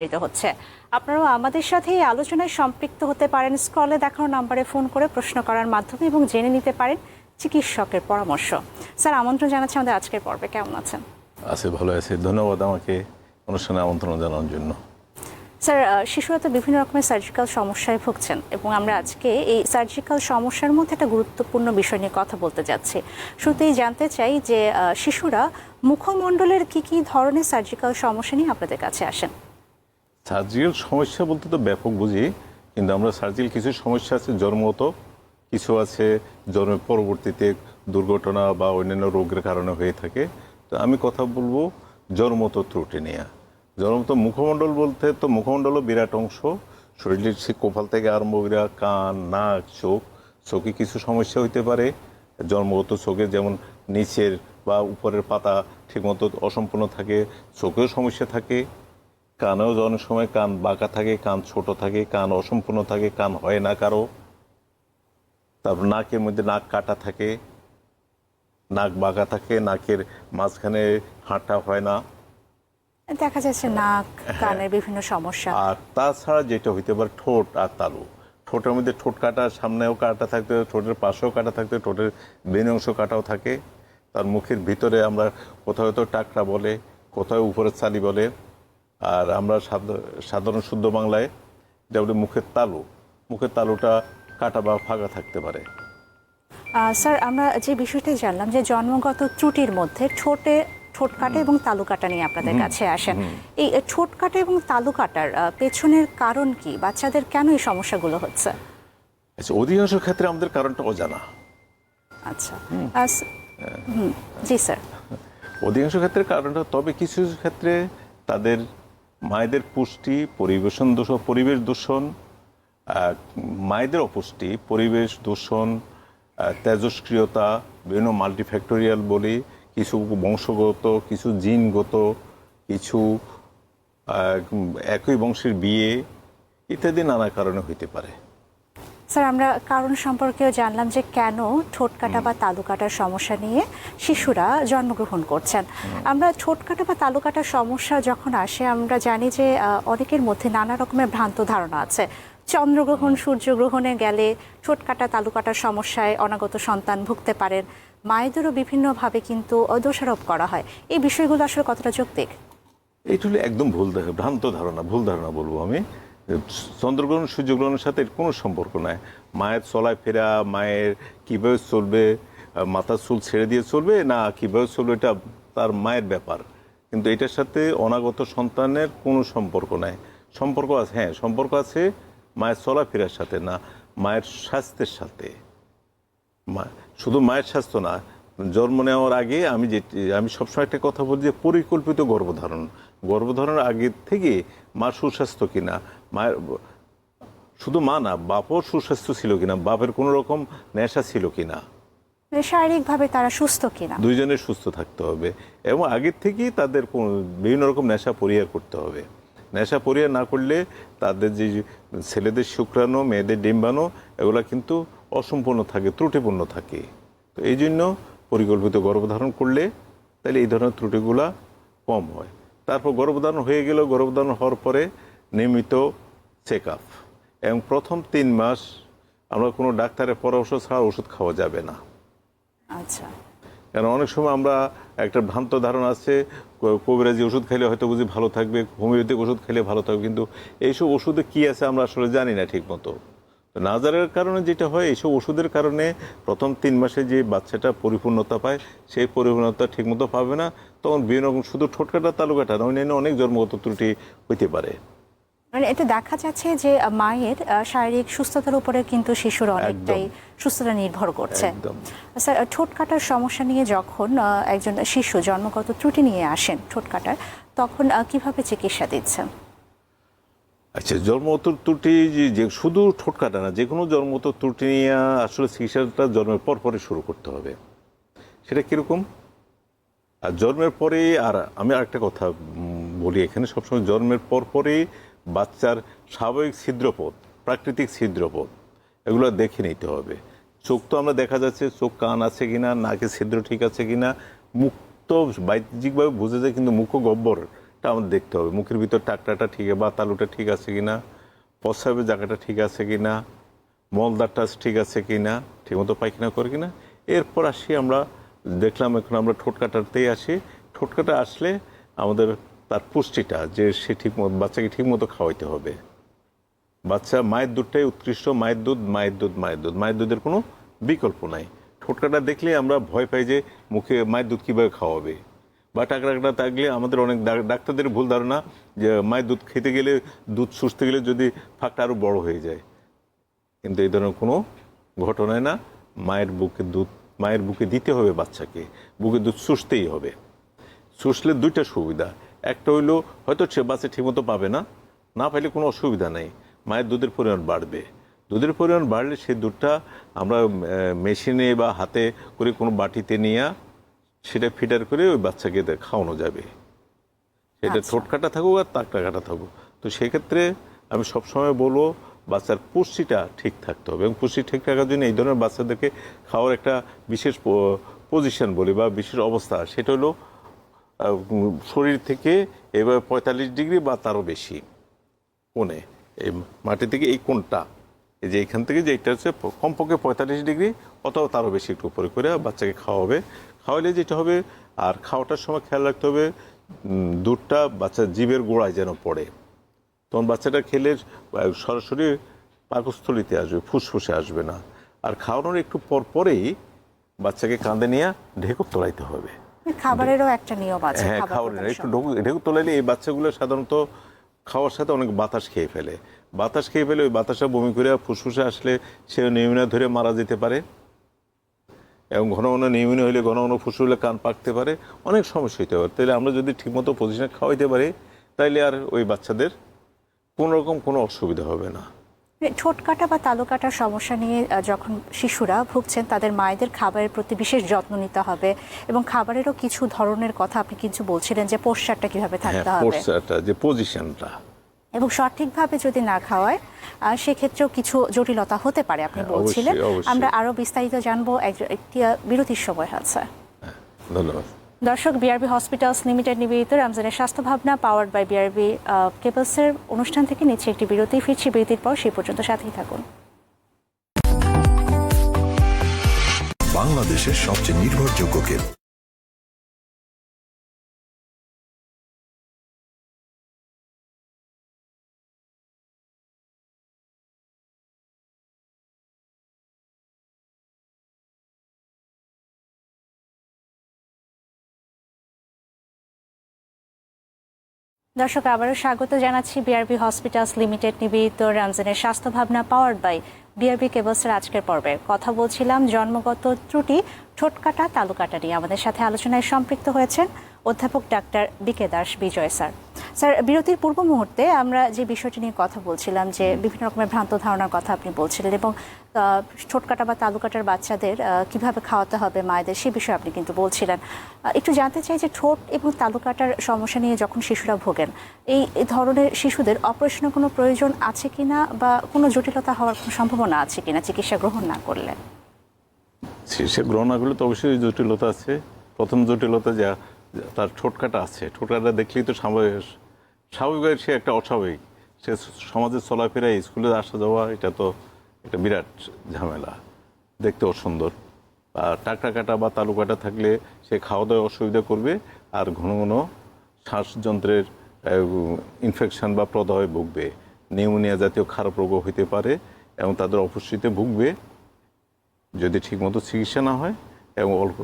হচ্ছে। আপনারাও আমাদের সাথে এই আলোচনায় সম্পৃক্ত হতে পারেন, স্ক্রলে দেখানো নাম্বারে ফোন করে প্রশ্ন করার মাধ্যমে এবং জেনে নিতে পারেন চিকিৎসকের পরামর্শ। স্যার, আমন্ত্রণ জানাচ্ছি আমাদের আজকের পর্বে। কেমন আছেন? আছি, ভালো আছি। ধন্যবাদ আমাকে অনুষ্ঠানে আমন্ত্রণ জানানোর জন্য। স্যার, শিশুরা তো বিভিন্ন রকমের সার্জিক্যাল সমস্যায় ভুগছেন এবং আমরা আজকে এই সার্জিক্যাল সমস্যার মধ্যে একটা গুরুত্বপূর্ণ বিষয় নিয়ে কথা বলতে যাচ্ছি। শুরুতেই জানতে চাই যে শিশুরা মুখমণ্ডলের কি ধরনের সার্জিক্যাল সমস্যা নিয়ে আপনাদের কাছে আসেন? সার্জিক্যাল সমস্যা বলতে তো ব্যাপক বুঝি, কিন্তু আমরা সার্জিক্যাল কিছু সমস্যা আছে জন্মগত, কিছু আছে জন্মের পরবর্তীতে দুর্ঘটনা বা অন্যান্য রোগের কারণে হয়ে থাকে। তো আমি কথা বলবো জন্মগত ত্রুটি নিয়ে। জন্মগত মুখমণ্ডল বলতে তো মুখমণ্ডলও বিরাট অংশ, শরীরের সে কপাল থেকে আরম্ভ করে কান, নাক, চোখে কিছু সমস্যা হইতে পারে। জন্মগত চোখে যেমন নিচের বা উপরের পাতা ঠিকমতো অসম্পূর্ণ থাকে, চোখেও সমস্যা থাকে। কানেও অনেক সময় কান বাঁকা থাকে, কান ছোট থাকে, কান অসম্পূর্ণ থাকে, কান হয় না কারো। তারপর নাকের মধ্যে নাক কাটা থাকে, নাক বাঁকা থাকে, নাকের মাঝখানে হাঁটা হয় না, দেখা যাচ্ছে নাক, কানের বিভিন্ন সমস্যা। আর তাছাড়া যেটা হইতে পারে ঠোঁট আর তালু। ঠোঁটের মধ্যে ঠোঁট কাটা, সামনেও কাটা থাকতে, ঠোঁটের পাশেও কাটা থাকতে, ঠোঁটের বেনি অংশ কাটাও থাকে। তার মুখের ভিতরে আমরা কোথাও হয়তো টাকরা বলে, কোথাও উপরের চালি বলে, আর আমরা সাধারণ শুদ্ধ বাংলায় এটা বলি মুখের তালুটা কাটা বা ফাঁকা থাকতে পারে। স্যার, আমরা যে বিষয়টা জানলাম যে জন্মগত ত্রুটির মধ্যে ঠোঁট কাটা এবং তালু কাটা নিয়ে আপনাদের কাছে আসেন। এই ঠোঁট কাটা এবং তালু কাটার পেছনের কারণ কি? বাচ্চাদের কেন এই সমস্যাগুলো হচ্ছে? আচ্ছা, অধিকাংশ ক্ষেত্রে আমাদের কারণটা অজানা। আচ্ছা, জি স্যার। অধিকাংশ ক্ষেত্রে কারণটা, তবে কিছু ক্ষেত্রে তাদের মায়েদের পুষ্টি, পরিবেশ দূষণ, মায়েদের অপুষ্টি, পরিবেশ দূষণ, তেজস্ক্রিয়তা, বিভিন্ন মাল্টিফ্যাক্টোরিয়াল বলি, কিছু বংশগত, কিছু জিনগত, কিছু একই বংশের বিয়ে ইত্যাদি নানা কারণে হইতে পারে। স্যার, আমরা কারণ সম্পর্কেও জানলাম যে কেন ঠোঁট কাটা বা তালু কাটার সমস্যা নিয়ে শিশুরা জন্মগ্রহণ করছেন। আমরা ঠোঁট কাটা বা তালু কাটার সমস্যা যখন আসে, আমরা জানি যে অনেকের মধ্যে নানা রকমের ভ্রান্ত ধারণা আছে। চন্দ্রগ্রহণ, সূর্যগ্রহণে গেলে ঠোঁট কাটা তালু কাটার সমস্যায় অনাগত সন্তান ভুগতে পারেন। মায়েদেরও বিভিন্নভাবে কিন্তু দোষারোপ করা হয়। এই বিষয়গুলো আসলে কতটা যৌক্তিক? এইগুলো একদম ভুল ধারণা বলবো আমি। চন্দ্রগ্রহণ, সূর্যগ্রহণের সাথে এর কোনো সম্পর্ক নাই। মায়ের চলায় ফেরা, মায়ের কীভাবে চলবে, মাথার চুল ছেড়ে দিয়ে চলবে না কীভাবে চলবে, এটা তার মায়ের ব্যাপার। কিন্তু এটার সাথে অনাগত সন্তানের কোনো সম্পর্ক নাই। সম্পর্ক আছে, হ্যাঁ সম্পর্ক আছে মায়ের চলাফেরার সাথে, না মায়ের স্বাস্থ্যের সাথে। শুধু মায়ের স্বাস্থ্য না, জন্ম নেওয়ার আগে আমি সবসময় একটা কথা বলি যে পরিকল্পিত গর্ভধারণের আগে থেকে মা সুস্বাস্থ্য কিনা, মায়ের শুধু মা না, বাপও সুস্বাস্থ্য ছিল কিনা, বাপের কোনো রকম নেশা ছিল কিনা, শারীরিকভাবে তারা সুস্থ কিনা, দুইজনের সুস্থ থাকতে হবে। এবং আগের থেকেই তাদের বিভিন্ন রকম নেশা পরিহার করতে হবে। নেশা পরিহার না করলে তাদের যে ছেলেদের শুক্রাণু, মেয়েদের ডিম্বাণু, এগুলো কিন্তু অসম্পূর্ণ থাকে, ত্রুটিপূর্ণ থাকে। তো এই জন্য পরিকল্পিত গর্ভধারণ করলে তাহলে এই ধরনের ত্রুটিগুলা কম হয়। তারপর গর্ভধারণ হয়ে গেল, গর্ভধারণ হওয়ার পরে নিয়মিত চেক আপ, এবং প্রথম 3 মাস আমরা কোনো ডাক্তারের পরামর্শ ছাড়া ওষুধ খাওয়া যাবে না। আচ্ছা, কারণ অনেক সময় আমরা একটা ভ্রান্ত ধারণা আছে, কবিরাজি ওষুধ খাইলে হয়তো বুঝি ভালো থাকবে, হোমিওপ্যাথিক ওষুধ খেলে ভালো থাকবে, কিন্তু এইসব ওষুধে কী আছে আমরা আসলে জানি না ঠিক মতো। না জানার কারণে যেটা হয়, এইসব ওষুধের কারণে প্রথম 3 মাসে যে বাচ্চাটা পরিপূর্ণতা পায়, সেই পরিপূর্ণতা ঠিকমতো পাবে না। তখন বিভিন্ন রকম, শুধু ঠোঁটকাটা তালু কাটা না, অন্যান্য অনেক জন্মগত ত্রুটি হইতে পারে। মানে এতে দেখা যাচ্ছে যে মায়ের শারীরিক সুস্থতার উপরে কিন্তু শিশুর অনেকটাই সুস্থতা নির্ভর করছে। স্যার, ঠোঁট কাটার সমস্যা নিয়ে যখন একজন শিশু জন্মগত ত্রুটি নিয়ে আসেন ঠোঁট কাটার, তখন কিভাবে চিকিৎসা দিচ্ছেন? আচ্ছা, জন্মগত ত্রুটি যে শুধু ঠোঁট কাটা না, যে কোনো জন্মগত ত্রুটি নিয়ে আসলে চিকিৎসাটা জন্মের পর পরে শুরু করতে হবে। সেটা কীরকম? আর জন্মের পরে, আর আমি আরেকটা কথা বলি এখানে, সবসময় জন্মের পর পরেই বাচ্চার স্বাভাবিক ছিদ্রপথ, প্রাকৃতিক ছিদ্রপথ, এগুলো দেখে নিতে হবে। চোখ তো আমরা দেখা যাচ্ছে, চোখ কান আছে কিনা, নাকে ছিদ্র ঠিক আছে কিনা, মুখ তো বাহ্যিকভাবে বুঝে যায়, কিন্তু মুখ গহ্বরটা আমাদের দেখতে হবে। মুখের ভিতর টাকরাটা ঠিক বা তালুটা ঠিক আছে কিনা, প্রস্রাবের জায়গাটা ঠিক আছে কিনা, মলদারটা ঠিক আছে কিনা, ঠিকমতো পায়খানা করে কিনা। এরপর আসি আমরা দেখলাম, এখন আমরা ঠোঁট কাটাতেই আসি। ঠোঁট কাটা আসলে আমাদের তার পুষ্টিটা যে সে ঠিকমতো বাচ্চাকে ঠিকমতো খাওয়াইতে হবে। বাচ্চা মায়ের দুধটাই উৎকৃষ্ট, মায়ের দুধ মায়ের দুধ মায়ের দুধ, মায়ের দুধের কোনো বিকল্প নাই। ঠোঁট কাটা দেখলে আমরা ভয় পাই যে মুখে মায়ের দুধ কীভাবে খাওয়াবে, বা টাকরা থাকলে আমাদের অনেক ডাক্তারদের ভুল ধারণা যে মায়ের দুধ খেতে গেলে, দুধ শুষতে গেলে যদি ফাঁকটা আরও বড় হয়ে যায়, কিন্তু এই ধরনের কোনো ঘটনায় না। মায়ের বুকে দিতে হবে বাচ্চাকে, বুকে দুধ শুষতেই হবে। শুষলে দুইটা সুবিধা, একটা হইলো হয়তো সে বাচ্চা ঠিকমতো পাবে না, না পাইলে কোনো অসুবিধা নেই, মায়ের দুধের পরিমাণ বাড়বে। দুধের পরিমাণ বাড়লে সেই দুধটা আমরা মেশিনে বা হাতে করে কোনো বাটিতে নিয়ে সেটা ফিটার করে ওই বাচ্চাকে খাওয়ানো যাবে। সেটা ঠোঁট কাটা থাকুক আর তাকটা কাটা থাকুক। তো সেক্ষেত্রে আমি সবসময় বলবো বাচ্চার পুষ্টিটা ঠিক থাকতে হবে, এবং পুষ্টি ঠিক থাকার জন্য এই ধরনের বাচ্চাদেরকে খাওয়ার একটা বিশেষ পজিশন বলি বা বিশেষ অবস্থা, সেটা হলো শরীর থেকে এবার 45 ডিগ্রি বা তারও বেশি কোণে, এই মাটি থেকে এই কোণটা, এই যে এইখান থেকে যে এটা হচ্ছে কমপক্ষে 45 ডিগ্রি অথবা তারও বেশি একটু উপরে করে বাচ্চাকে খাওয়ালে যেটা হবে। আর খাওয়াটার সময় খেয়াল রাখতে হবে দুধটা বাচ্চার জিভের গোড়ায় যেন পড়ে, তখন বাচ্চাটা খেলে সরাসরি পাকস্থলিতে আসবে, ফুসফুসে আসবে না। আর খাওয়ানোর একটু পরেই বাচ্চাকে কাঁধে নিয়ে ঢেকুর তোলাইতে হবে। খাবারেরও একটা নিয়ম আছে। হ্যাঁ, খাবারের একটু ঢেকুর তোলাইলে এই বাচ্চাগুলো সাধারণত খাওয়ার সাথে অনেক বাতাস খেয়ে ফেলে। ওই বাতাসটা বমি করে ফুসফুসে আসলে সে নিউমোনিয়া ধরে মারা যেতে পারে, এবং ঘন ঘন নিউমোনিয়া হলে ঘন ঘন ফুসফুসে কান পাকতে পারে, অনেক সমস্যা হতে পারে। তাহলে আমরা যদি ঠিকমতো পজিশনে খাওয়াইতে পারি, তাইলে আর ওই বাচ্চাদের কোনো রকম কোনো অসুবিধা হবে না। ঠোঁট কাটা বা তালু কাটার সমস্যা নিয়ে যখন শিশুরা ভুগছেন, তাদের মায়েদের খাবারের প্রতি বিশেষ যত্ন নিতে হবে, এবং খাবারেরও কিছু ধরনের কথা আপনি কিছু বলছিলেন যে পোশ্চারটা কিভাবে থাকতে হবে, পোশ্চারটা যে পজিশনটা, এবং সঠিকভাবে যদি না খাওয়ায় সেক্ষেত্রেও কিছু জটিলতা হতে পারে আপনি বলছিলেন। আমরা আরো বিস্তারিত জানবো, একটি বিরতির সময় আছে। ধন্যবাদ। দর্শক, বিআরবি হসপিটালস লিমিটেড নিবেদিত রমজানের স্বাস্থ্য ভাবনা পাওয়ার্ড বাই বিআরবি কেবলসের অনুষ্ঠান থেকে নিচ্ছে একটি বিরতি। ফিরছি বিরতির পর, সেই পর্যন্ত সাথেই থাকুন। বাংলাদেশের সবচেয়ে নির্ভরযোগ্য কেবল। দর্শক, আবারও স্বাগত জানাচ্ছি বিআরবি হসপিটালস লিমিটেড নিবেদিত রমজানের স্বাস্থ্য ভাবনা পাওয়ার্ড বাই বিআরবি কেবলসের আজকের পর্বে কথা বলছিলাম জন্মগত ত্রুটি ঠোঁট কাটা তালু কাটা নিয়ে। আমাদের সাথে আলোচনায় সম্পৃক্ত হয়েছেন অধ্যাপক ডাক্তার বিকে দাস বিজয় স্যার। স্যার, বিরতির পূর্ব মুহূর্তে আমরা যে বিষয়টি নিয়ে কথা বলছিলাম, যে বিভিন্ন রকমের ভ্রান্ত ধারণার কথা আপনি বলছিলেন, এবং ঠোঁট কাটা বা তালু কাটার বাচ্চাদের কিভাবে খাওয়াতে হবে মায়েদের, সে বিষয়ে আপনি কিন্তু বলছিলেন। একটু জানতে চাই যে ঠোঁট এবং তালু কাটার সমস্যা নিয়ে যখন শিশুরা ভোগেন, এই ধরনের শিশুদের অপারেশনের কোনো প্রয়োজন আছে কিনা, বা কোনো জটিলতা হওয়ার কোনো সম্ভাবনা আছে কিনা চিকিৎসা গ্রহণ না করলে? চিকিৎসা গ্রহণ না করলে তো অবশ্যই জটিলতা আছে। প্রথম জটিলতা যা তার ঠোঁট কাটা আছে, ঠোঁট কাটা দেখলেই তো স্বাভাবিক সে একটা অস্বাভাবিক, সে সমাজে চলাফেরা, স্কুলে আসা যাওয়া, এটা তো একটা বিরাট ঝামেলা, দেখতে অসুন্দর। আর টাকরা কাটা বা তালু কাটা থাকলে সে খাওয়া দাওয়া অসুবিধা করবে, আর ঘন ঘন শ্বাসযন্ত্রের ইনফেকশন বা প্রদাহে ভুগবে, নিউমোনিয়া জাতীয় খারাপ রোগও হইতে পারে, এবং তাদের অপুষ্টিতে ভুগবে যদি ঠিকমতো চিকিৎসা না হয়, এবং অল্প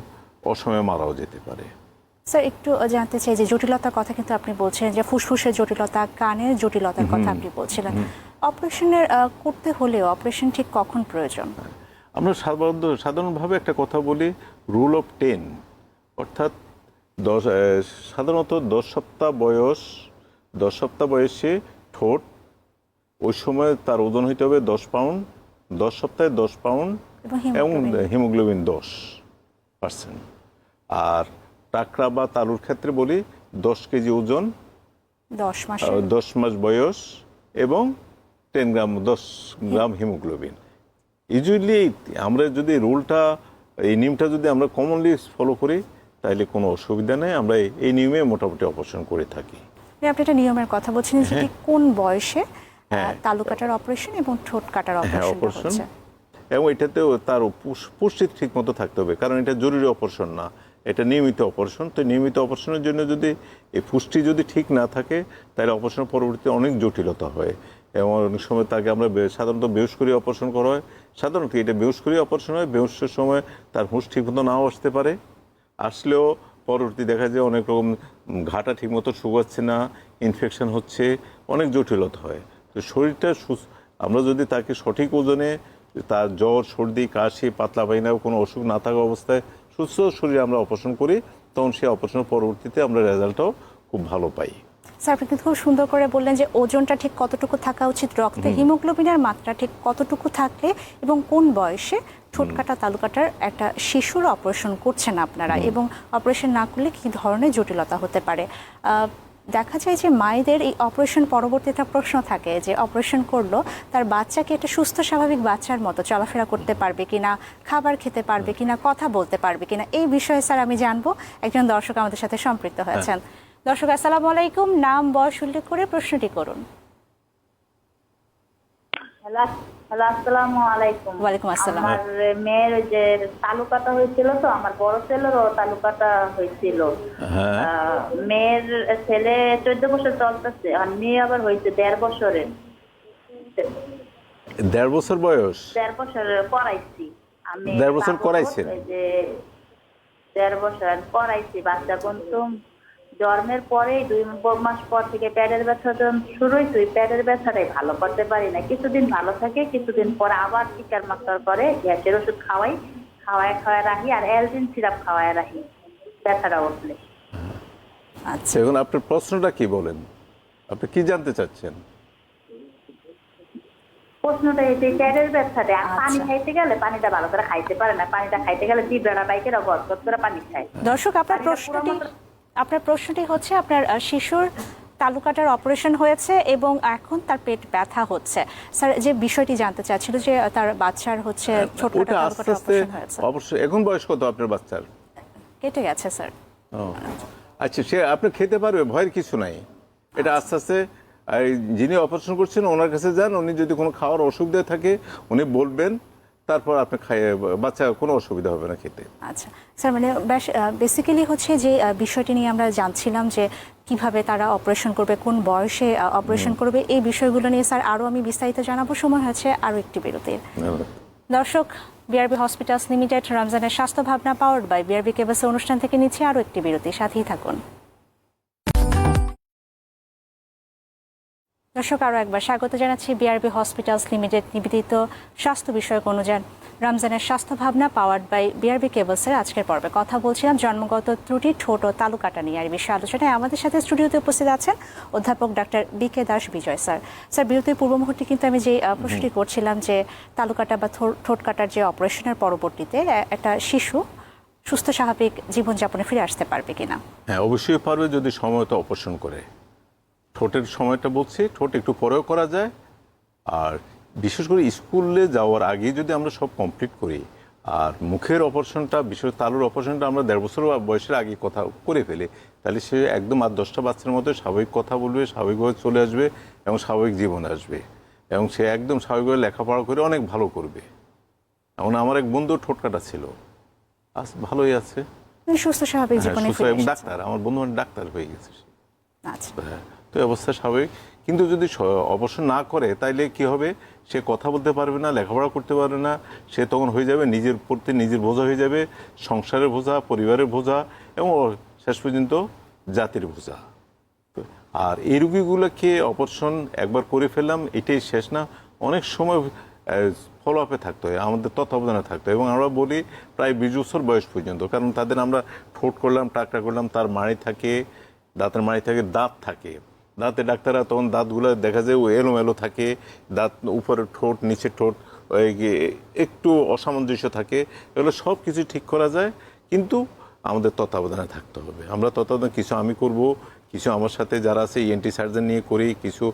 অসময়ে মারাও যেতে পারে। স্যার, একটু জানতে চাই যে জটিলতার কথা কিন্তু আপনি বলছেন, যে ফুসফুসের জটিলতা, কানের জটিলতার কথা আপনি বলছিলেন। অপারেশনের করতে হলেও অপারেশন ঠিক কখন প্রয়োজন? আমরা সাধারণভাবে একটা কথা বলি, রুল অফ 10, অর্থাৎ সাধারণত 10 সপ্তাহ বয়সে ঠোঁট, ওই সময় তার ওজন হইতে হবে 10 পাউন্ড, 10 সপ্তাহে 10 পাউন্ড, এবং হিমোগ্লোবিন 10%। আর টাকরা বা তালুর ক্ষেত্রে বলি 10 কেজি ওজন, 10 মাস বয়স, এবং 10 গ্রাম হিমোগ্লোবিন। ইউজুয়ালি আমরা যদি এই নিয়মটা যদি আমরা কমনলি ফলো করি, তাহলে কোনো অসুবিধা নেই। আমরা এই নিয়মে মোটামুটি অপারেশন করে থাকি। আপনি একটা নিয়মের কথা বলছেন, সেটি কোন বয়সে হ্যাঁ। তালু কাটার অপারেশন এবং ঠোঁট কাটার অপারেশন অপারেশন হচ্ছে? এবং এটাতেও তার পুষ্টি ঠিক মতো থাকতে হবে, কারণ এটা জরুরি অপারেশন না, এটা নিয়মিত অপারেশন। তো নিয়মিত অপারেশনের জন্য যদি এই পুষ্টি যদি ঠিক না থাকে, তাহলে অপারেশন পরবর্তীতে অনেক জটিলতা হয়। এবং অনেক সময় তাকে আমরা সাধারণত বেহুশ করে অপারেশন করা হয়। সাধারণত এটা বেহুশ করে অপারেশন হয়, বেহুশের সময় তার হুঁশ ঠিক মতো নাও আসতে পারে, আসলেও পরবর্তী দেখা যায় অনেক রকম ঘাটা ঠিকমতো শুকাচ্ছে না, ইনফেকশন হচ্ছে, অনেক জটিলতা হয়। তো শরীরটা আমরা যদি তাকে সঠিক ওজনে, তার জ্বর সর্দি কাশি পাতলা পায়খানা কোনো অসুখ না থাকা অবস্থায় সুস্থ শরীরে আমরা অপারেশন করি, তখন সেই অপারেশনের পরবর্তীতে আমরা রেজাল্টটাও খুব ভালো পাই। স্যার, আপনি কিন্তু খুব সুন্দর করে বললেন যে ওজনটা ঠিক কতটুকু থাকা উচিত, রক্তে হিমোগ্লোবিনের মাত্রা ঠিক কতটুকু থাকলে এবং কোন বয়সে ঠোঁট কাটা তালু কাটার একটা শিশুর অপারেশন করছেন আপনারা, এবং অপারেশন না করলে কী ধরনের জটিলতা হতে পারে। দেখা যায় যে মায়েদের এই অপারেশন পরবর্তী একটা প্রশ্ন থাকে যে অপারেশন করলো তার বাচ্চাকে একটা সুস্থ স্বাভাবিক বাচ্চার মতো চলাফেরা করতে পারবে কিনা, খাবার খেতে পারবে কিনা, কথা বলতে পারবে কিনা, এই বিষয়ে স্যার আমি জানবো। একজন দর্শক আমাদের সাথে সম্পৃক্ত হয়েছেন। দর্শক আসসালামু আলাইকুম, নাম বয়স উল্লেখ করে প্রশ্নটি করুন। হ্যালো, আসসালামু আলাইকুম। ওয়ালাইকুম আসসালাম। আমার মেয়ের যে তালু কাটা হয়েছিল, তো আমার বড় ছেলেরও তালু কাটা হয়েছিল। মেয়ের ছেলে 14 বছর চলতেছে, আর মেয়ে আবার হয়েছে 1.5 বছরের। 1.5 বছর বয়স? 1.5 বছর করাইছি আমি। 1.5 বছর করাইছেন? যে 1.5 বছর করাইছি। বাচ্চা কিন্তু জন্মের পরে 2 মাস পর থেকে পেটের ব্যথা শুরু হয়েছে। পেটের ব্যথাটাই ভালো করতে পারি না, কিছুদিন ভালো থাকে, কিছুদিন পরে আবার চিকার মাকার করে। গ্যাসের ওষুধ খাওয়াই রাখি, আর অ্যালজিন সিরাপ খাওয়াই রাখি ব্যথাটা উঠলে। আচ্ছা, এখন আপনার প্রশ্নটা কি বলেন, আপনি কি জানতে চাচ্ছেন? প্রশ্নটা এই যে পেটের ব্যথাটা, আর পানি আচ্ছা। খাইতে গেলে পানিটা ভালো করে খাইতে পারে না। পানিটা খাইতে গেলে জিব্রাটা বাইকের গট করে পানি খায়। দর্শক আপনার প্রশ্নটি হচ্ছে আপনার শিশুর তালু কাটার অপারেশন হয়েছে এবং এখন তার পেট ব্যথা হচ্ছে। স্যার, যে বিষয়টি জানতে চাচ্ছিল যে তার বাচ্চার হচ্ছে ছোট ওটা আস্তে আস্তে অবশ্যই। এখন বয়স কত আপনার বাচ্চার? কেটে গেছে স্যার। আচ্ছা, সে আপনি খেতে পারবে, ভয়ের কিছু নাই। এটা আস্তে আস্তে যিনি অপারেশন করছেন ওনার কাছে যান, উনি যদি কোনো খাওয়ার অসুবিধা থাকে উনি বলবেন, তারপর আপনি খাইয়ে বাচ্চা কোনো অসুবিধা হবে না খেতে। আচ্ছা স্যার, মানে বেসিক্যালি হচ্ছে যে বিষয়টি নিয়ে আমরা জানছিলাম যে কিভাবে তারা অপারেশন করবে, কোন বয়সে অপারেশন করবে, এই বিষয়গুলো নিয়ে স্যার আরও আমি বিস্তারিত জানাবো। সময় হচ্ছে আরও একটি বিরতির। দর্শক, বিআরবি হসপিটালস লিমিটেড রমজানের স্বাস্থ্য ভাবনা পাওয়ার্ড বাই বিআরবি কেবলস অনুষ্ঠান থেকে নিচ্ছে আরও একটি বিরতি, সাথেই থাকুন। দর্শক, আরও একবার স্বাগত জানাচ্ছি বিআরবি হসপিটালস লিমিটেড নিবেদিত স্বাস্থ্য বিষয়ক অনুযায়ী রমজানের স্বাস্থ্য ভাবনা পাওয়ার্ড বাই বিআরবি কেবলসের আজকের পর্বে কথা বলছিলাম জন্মগত ত্রুটি, ঠোঁট ও তালু কাটা নিয়ে। আর বিষয়ে আলোচনায় আমাদের সাথে স্টুডিওতে উপস্থিত আছেন অধ্যাপক ডাক্তার বি.কে. দাস বিজয় স্যার। স্যার, বিরতির পূর্ব মুহূর্তে কিন্তু আমি যে প্রশ্নটি করছিলাম যে তালু কাটা বা ঠোঁট কাটার যে অপারেশনের পরবর্তীতে একটা শিশু সুস্থ স্বাভাবিক জীবনযাপনে ফিরে আসতে পারবে কিনা। হ্যাঁ, অবশ্যই পারবে যদি সময়মতো অপারেশন করে। ঠোঁটের সময়টা বলছি, ঠোঁট একটু পরেও করা যায়, আর বিশেষ করে স্কুলে যাওয়ার আগে যদি আমরা সব কমপ্লিট করি, আর মুখের অপারেশনটা, বিশেষ তালুর অপারেশনটা আমরা 1.5 বছর বয়সের আগে কথা করে ফেলি, তাহলে সে একদম 8-10টা বাচ্চার মতো স্বাভাবিক কথা বলবে, স্বাভাবিকভাবে চলে আসবে এবং স্বাভাবিক জীবন আসবে, এবং সে একদম স্বাভাবিকভাবে লেখাপড়া করে অনেক ভালো করবে। এমন আমার এক বন্ধু ঠোঁট কাটা ছিল, আজ ভালোই আছে, সুস্থ স্বাভাবিক জীবনে ফিরে এসেছে। ডাক্তার, আমার বন্ধু ডাক্তার হয়ে গেছে। আচ্ছা, তো অবস্থা স্বাভাবিক। কিন্তু যদি অপারেশন না করে তাইলে কি হবে, সে কথা বলতে পারবে না, লেখাপড়া করতে পারবে না, সে তখন হয়ে যাবে নিজের প্রতি নিজের বোঝা হয়ে যাবে, সংসারের বোঝা, পরিবারের বোঝা, এবং শেষ পর্যন্ত জাতির বোঝা। আর এই রোগীগুলোকে অপারেশন একবার করে ফেললাম এটাই শেষ না, অনেক সময় ফলো আপে থাকতে হয়, আমাদের তত্ত্বাবধানে থাকতে হয়। এবং আমরা বলি প্রায় 20 বছর বয়স পর্যন্ত, কারণ তাদের আমরা ঠোঁট করলাম, টাকটা করলাম, তার মাড়ি থাকে, দাঁতের মাড়ি থাকে, দাঁত থাকে, দাঁতে ডাক্তাররা তখন দাঁতগুলো দেখা যায় ও এলোমেলো থাকে, দাঁত উপরের ঠোঁট নিচের ঠোঁট একটু অসামঞ্জস্য থাকে, এগুলো সব কিছু ঠিক করা যায়, কিন্তু আমাদের তত্ত্বাবধানে থাকতে হবে। আমরা তত্ত্বাবধান কিছু আমি করব, কিছু আমার সাথে যারা আছে ইএনটি সার্জন নিয়ে করি, কিছু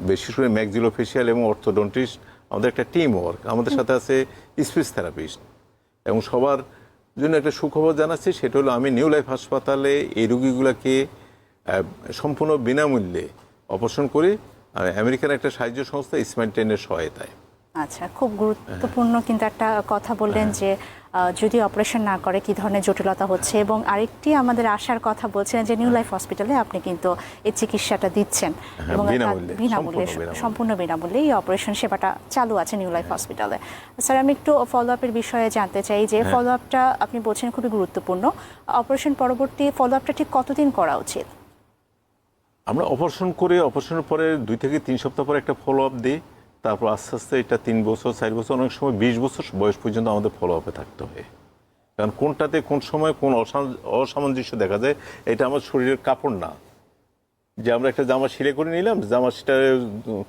বিশেষ করে ম্যাক্সিলোফেশিয়াল এবং অর্থোডন্টিস্ট, আমাদের একটা টিম ওয়ার্ক, আমাদের সাথে আছে স্পিচ থেরাপিস্ট, এবং সবার জন্য একটা সুখবর জানাচ্ছি, সেটা হলো আমি নিউ লাইফ হাসপাতালে এই রোগীগুলোকে সম্পূর্ণ বিনামূল্যে অপারেশন করি আমেরিকার একটা সাহায্য সংস্থা স্মাইল 10-এর সহায়তায়। আচ্ছা, খুব গুরুত্বপূর্ণ কিন্তু একটা কথা বললেন যে যদি অপারেশন না করে কি ধরনের জটিলতা হচ্ছে, এবং আরেকটি আমাদের আশার কথা বলছিলেন যে নিউ লাইফ হসপিটালে আপনি কিন্তু এই চিকিৎসাটা দিচ্ছেন এবং বিনামূল্যে, সম্পূর্ণ বিনামূল্যে এই অপারেশন সেবাটা চালু আছে নিউ লাইফ হসপিটালে। স্যার, আমি একটু ফলো আপের বিষয়ে জানতে চাই যে ফলো আপটা আপনি বলছেন খুবই গুরুত্বপূর্ণ। অপারেশন পরবর্তী ফলো আপটা ঠিক কতদিন করা উচিত? আমরা অপারেশন করে অপারেশনের পরে 2 থেকে 3 সপ্তাহ পরে একটা ফলো আপ দিই। তারপর আস্তে আস্তে এটা 3 বছর 4 বছর, অনেক সময় 20 বছর বয়স পর্যন্ত আমাদের ফলো আপে থাকতে হয়। কারণ কোনটাতে কোন সময় কোন অসামঞ্জস্য দেখা যায়, এটা আমার শরীরের কাপড় না। যে আমরা একটা জামা সেলাই করে নিলাম, জামা সেটা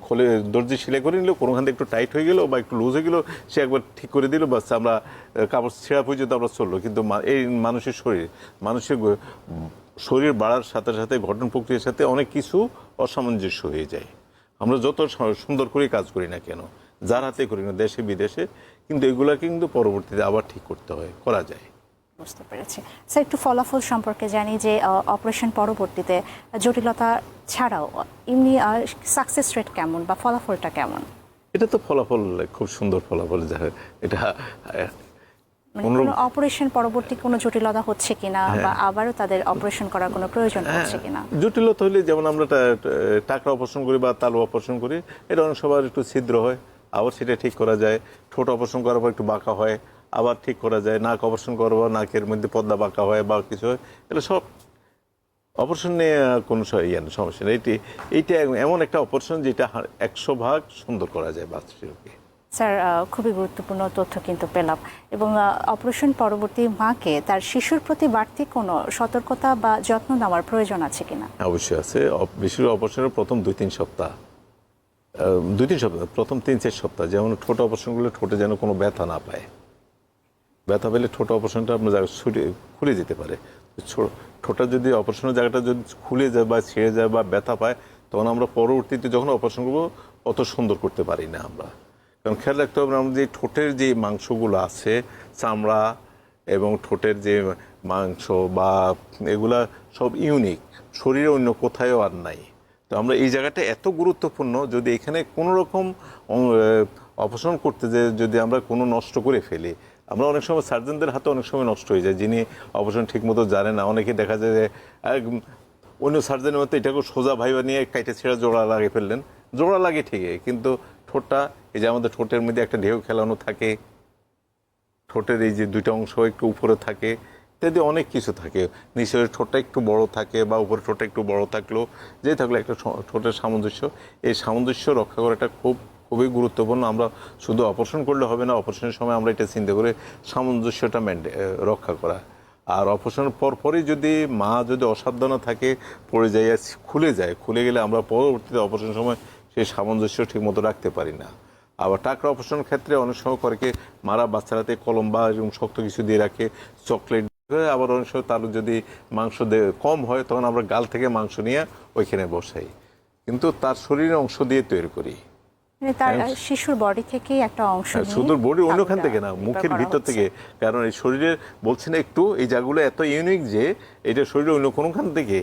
খুলে দর্জি সেলাই করে নিল, কোনোখান থেকে একটু টাইট হয়ে গেল বা একটু লুজ হয়ে গেল, সে একবার ঠিক করে দিল, বাস আমরা কাপড় ছেঁড়া পর্যন্ত আমরা চললো। কিন্তু এই মানুষের শরীর বাড়ার সাথে সাথে গঠন প্রক্রিয়ার সাথে অনেক কিছু অসামঞ্জস্য হয়ে যায়। আমরা যত সুন্দর করে কাজ করি না কেন, যার হাতে করি না, দেশে বিদেশে, কিন্তু এগুলাকে কিন্তু পরবর্তীতে আবার ঠিক করতে হয়, করা যায়। বুঝতে পেরেছি। স্যার, একটু ফলাফল সম্পর্কে জানি যে অপারেশন পরবর্তীতে জটিলতা ছাড়াও এমনি সাকসেস রেট কেমন বা ফলাফলটা কেমন? এটা তো ফলাফল খুব সুন্দর ফলাফল, এটা অপারেশন পরবর্তী কোনো জটিলতা হচ্ছে কিনা বা আবারও তাদের অপারেশন করার কোনো প্রয়োজন হচ্ছে কিনা? জটিলতা হলে যেমন আমরা টাকরা অপারেশন করি বা তালু অপারেশন করি, এটা অনেক সময় একটু ছিদ্র হয়, আবার সেটা ঠিক করা যায়। ঠোঁট অপারেশন করার পর একটু বাঁকা হয়, আবার ঠিক করা যায়। নাক অপারেশন করার পর নাকের মধ্যে পর্দা বাঁকা হয় বা কিছু হয়, এটা সব অপারেশন নিয়ে কোনো সমস্যা নেই। এইটা এমন একটা অপারেশন যেটা 100% সুন্দর করা যায় বাচ্চাকে। স্যার, খুবই গুরুত্বপূর্ণ তথ্য কিন্তু পেলাম। এবং অপারেশন পরবর্তী মাকে তার শিশুর প্রতি বাড়তি কোনো সতর্কতা বা যত্ন নেওয়ার প্রয়োজন আছে কিনা? অবশ্যই আছে। বিশেষ অপারেশনের প্রথম 2-3 সপ্তাহ, প্রথম 3-4 সপ্তাহ, যেমন ঠোঁট অপারেশনগুলো ঠোঁটে যেন কোনো ব্যথা না পায়। ব্যথা পেলে ঠোঁট অপারেশনটা আপনার খুলে যেতে পারে। ঠোঁটা যদি অপারেশনের জায়গাটা যদি খুলে যায় বা ছেড়ে যায় বা ব্যথা পায়, তখন আমরা পরবর্তীতে যখন অপারেশন করবো অত সুন্দর করতে পারি না আমরা। কারণ খেয়াল রাখতে হবে, আমরা যে ঠোঁটের যে মাংসগুলো আছে, চামড়া এবং ঠোঁটের যে মাংস বা এগুলা সব ইউনিক, শরীরে অন্য কোথায়ও আর নাই। তো আমরা এই জায়গাটা এত গুরুত্বপূর্ণ, যদি এখানে কোনো রকম অপারেশন করতে যে যদি আমরা কোনো নষ্ট করে ফেলি, আমরা অনেক সময় সার্জনদের হাতে অনেক সময় নষ্ট হয়ে যায়, যিনি অপারেশন ঠিকমতো জানে না। অনেকে দেখা যায় যে অন্য সার্জনের মতো এটাকে সোজা ভাইবা নিয়ে কাইটে ছেঁড়া জোড়া লাগিয়ে ফেললেন, জোড়া লাগে ঠিকই, কিন্তু ঠোঁটটা, এই যে আমাদের ঠোঁটের মধ্যে একটা ঢেউ খেলানো থাকে, ঠোঁটের এই যে 2টা অংশ একটু উপরে থাকে, ইত্যাদি অনেক কিছু থাকে। নিচের ঠোঁটটা একটু বড় থাকে বা উপরে ঠোঁটটা একটু বড় থাকলেও, যে থাকলে একটা ঠোঁটের সামঞ্জস্য, এই সামঞ্জস্য রক্ষা করাটা খুবই গুরুত্বপূর্ণ। আমরা শুধু অপারেশন করলে হবে না, অপারেশনের সময় আমরা এটা চিন্তা করে সামঞ্জস্যটা রক্ষা করা। আর অপারেশনের পরপরই যদি মা যদি অসাবধান থাকে, পড়ে যায়, খুলে গেলে আমরা পরবর্তীতে অপারেশনের সময় সেই সামঞ্জস্য ঠিকমতো রাখতে পারি না। আবার টাকরা অপারেশনের ক্ষেত্রে অনেক সময় করে কি, মারা বাচ্চারাতে কলম বা এরকম শক্ত কিছু দিয়ে রাখে, চকলেট। আবার অনেক সময় তার যদি মাংস কম হয়, তখন আমরা গাল থেকে মাংস নিয়ে ওইখানে বসাই, কিন্তু তার শরীরের অংশ দিয়ে তৈরি করি। তার শিশুর বডি থেকে একটা অংশ, শুধু বডি অন্যখান থেকে না, মুখের ভিতর থেকে। কারণ এই শরীরের বলছি না একটু, এই জায়গাগুলো এত ইউনিক যে এটা শরীরে অন্য কোনোখান থেকে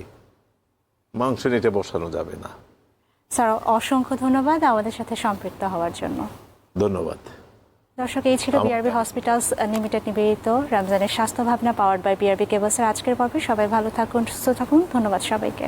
মাংস নিতে বসানো যাবে না। স্যার, অসংখ্য ধন্যবাদ আমাদের সাথে সম্পৃক্ত হওয়ার জন্য। ধন্যবাদ। দর্শক, এই ছিল বিআরবি হসপিটালস লিমিটেড নিবেদিত রমজানের স্বাস্থ্য ভাবনা পাওয়ার্ড বাই বিআরবি কেবলসের আজকের পর্বে। সবাই ভালো থাকুন, সুস্থ থাকুন। ধন্যবাদ সবাইকে।